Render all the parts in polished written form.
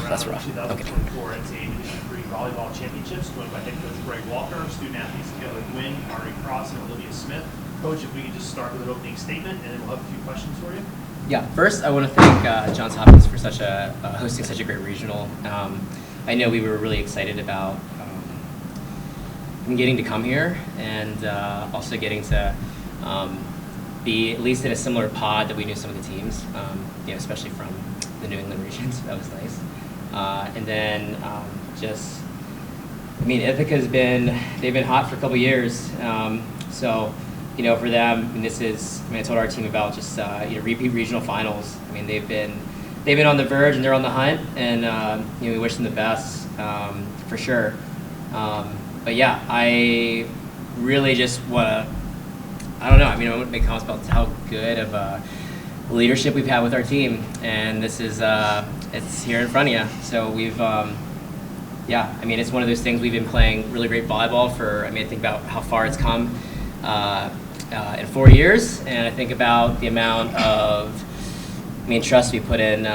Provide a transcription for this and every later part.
that's of rough. 2024 NCAA Division III Volleyball Championships, joined by head coach Greg Walker, student athletes Taylor Gwynn, Ari Cross, and Olivia Smith. Coach, if we could just start with an opening statement, and then we'll have a few questions for you. Yeah, first I want to thank Johns Hopkins for hosting such a great regional. I know we were really excited about getting to come here, and also getting to be at least in a similar pod that we knew some of the teams, especially from the New England regions. That was nice. And then Ithaca's they've been hot for a couple years. So, for them, I told our team about just repeat regional finals. They've been on the verge and they're on the hunt, and we wish them the best for sure. But yeah, I really just want to. I want to make comments about how good of leadership we've had with our team, and this is it's here in front of you. So we've it's one of those things. We've been playing really great volleyball for. I think about how far it's come in 4 years, and I think about the amount of trust we put in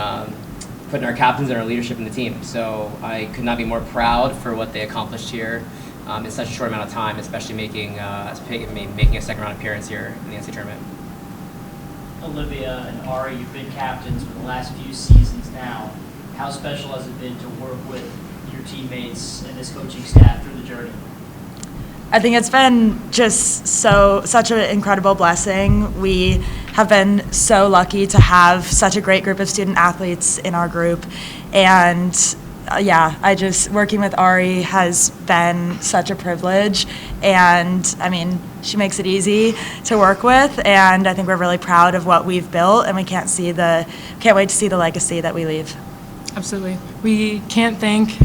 putting our captains and our leadership in the team. So I could not be more proud for what they accomplished here in such a short amount of time, especially making a second round appearance here in the NCAA tournament. Olivia and Ari, you've been captains for the last few seasons now. How special has it been to work with your teammates and this coaching staff through the journey? I think it's been just such an incredible blessing. We have been so lucky to have such a great group of student athletes in our group, and working with Ari has been such a privilege, and she makes it easy to work with, and I think we're really proud of what we've built, and we can't wait to see the legacy that we leave. Absolutely. We can't thank,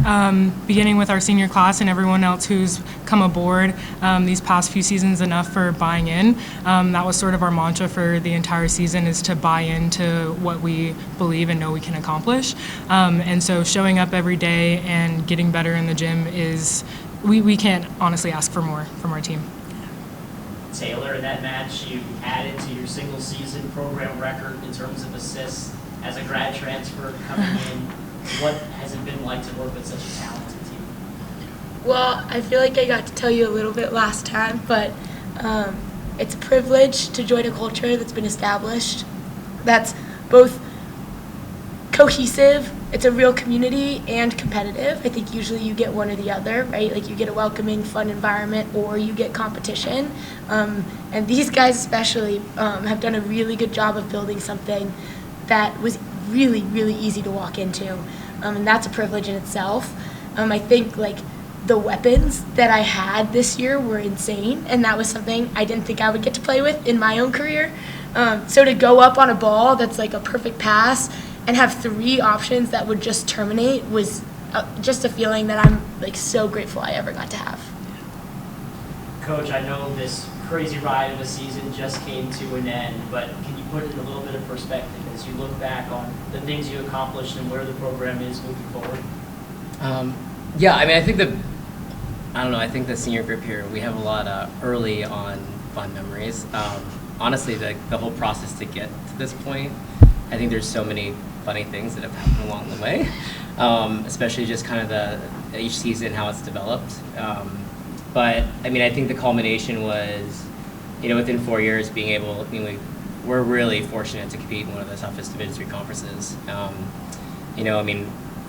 beginning with our senior class and everyone else who's come aboard these past few seasons enough for buying in. That was sort of our mantra for the entire season, is to buy into what we believe and know we can accomplish. And so showing up every day and getting better in the gym we can't honestly ask for more from our team. Taylor, in that match, you added to your single season program record in terms of assists as a grad transfer coming in. What has it been like to work with such a talented team? Well, I feel like I got to tell you a little bit last time, but it's a privilege to join a culture that's been established, that's both cohesive, it's a real community, and competitive. I think usually you get one or the other, right? Like you get a welcoming, fun environment, or you get competition. And these guys especially have done a really good job of building something that was really, really easy to walk into. And that's a privilege in itself. I think the weapons that I had this year were insane, and that was something I didn't think I would get to play with in my own career. So to go up on a ball that's like a perfect pass and have 3 options that would just terminate was just a feeling that I'm so grateful I ever got to have. Coach, I know this crazy ride of a season just came to an end, but can you put it in a little bit of perspective as you look back on the things you accomplished and where the program is moving forward? I think the senior group here, we have a lot of early on fun memories. Honestly, the whole process to get to this point, I think there's so many funny things that have happened along the way, especially just kind of each season, how it's developed. But I think the culmination was, within 4 years being able, we're really fortunate to compete in one of the toughest Division III conferences. I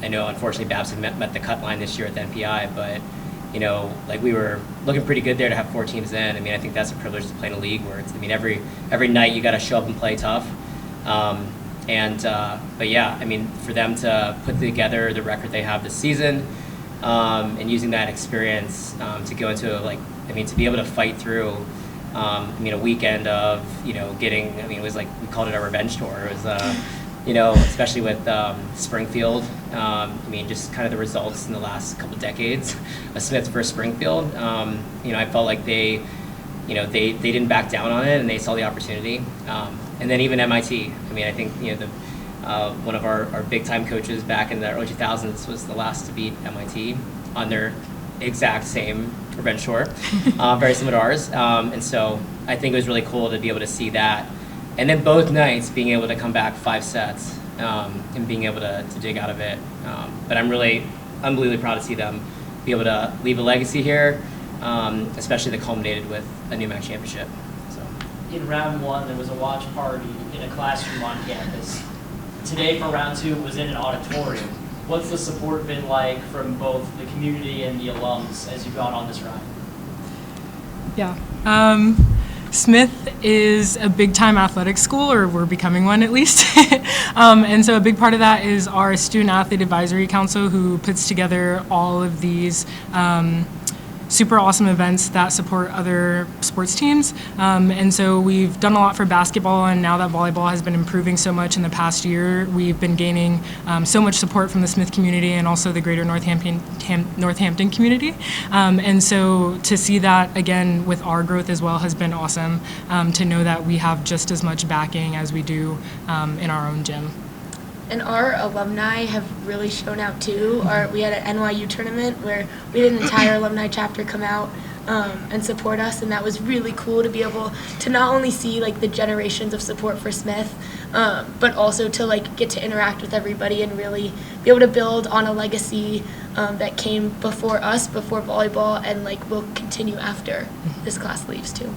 know unfortunately Babs had met the cut line this year at the NPI, but we were looking pretty good there to have 4 teams in. I think that's a privilege to play in a league where it's, every night you got to show up and play tough. For them to put together the record they have this season, and using that experience to go into to be able to fight through a weekend of getting, it was we called it a revenge tour. It was especially with Springfield, just kind of the results in the last couple of decades of Smith versus Springfield. I felt like they didn't back down on it, and they saw the opportunity. And then even MIT, I think one of our big time coaches back in the early 2000s was the last to beat MIT on their exact same revenge tour, very similar to ours. And so I think it was really cool to be able to see that. And then both nights being able to come back 5 sets and being able to dig out of it. But I'm really unbelievably proud to see them be able to leave a legacy here, especially that culminated with a new MAC championship. So. In round one, there was a watch party in a classroom on campus. Today for round two was in an auditorium. What's the support been like from both the community and the alums as you've gone on this ride? Yeah. Smith is a big-time athletic school, or we're becoming one at least. And so a big part of that is our Student Athlete Advisory Council, who puts together all of these super awesome events that support other sports teams. And so we've done a lot for basketball, and now that volleyball has been improving so much in the past year, we've been gaining so much support from the Smith community and also the greater Northampton community. And so to see that again with our growth as well has been awesome, to know that we have just as much backing as we do in our own gym. And our alumni have really shown out too. We had an NYU tournament where we had an entire alumni chapter come out and support us, and that was really cool to be able to not only see like the generations of support for Smith, but also to like get to interact with everybody and really be able to build on a legacy that came before us, before volleyball, and like will continue after this class leaves too.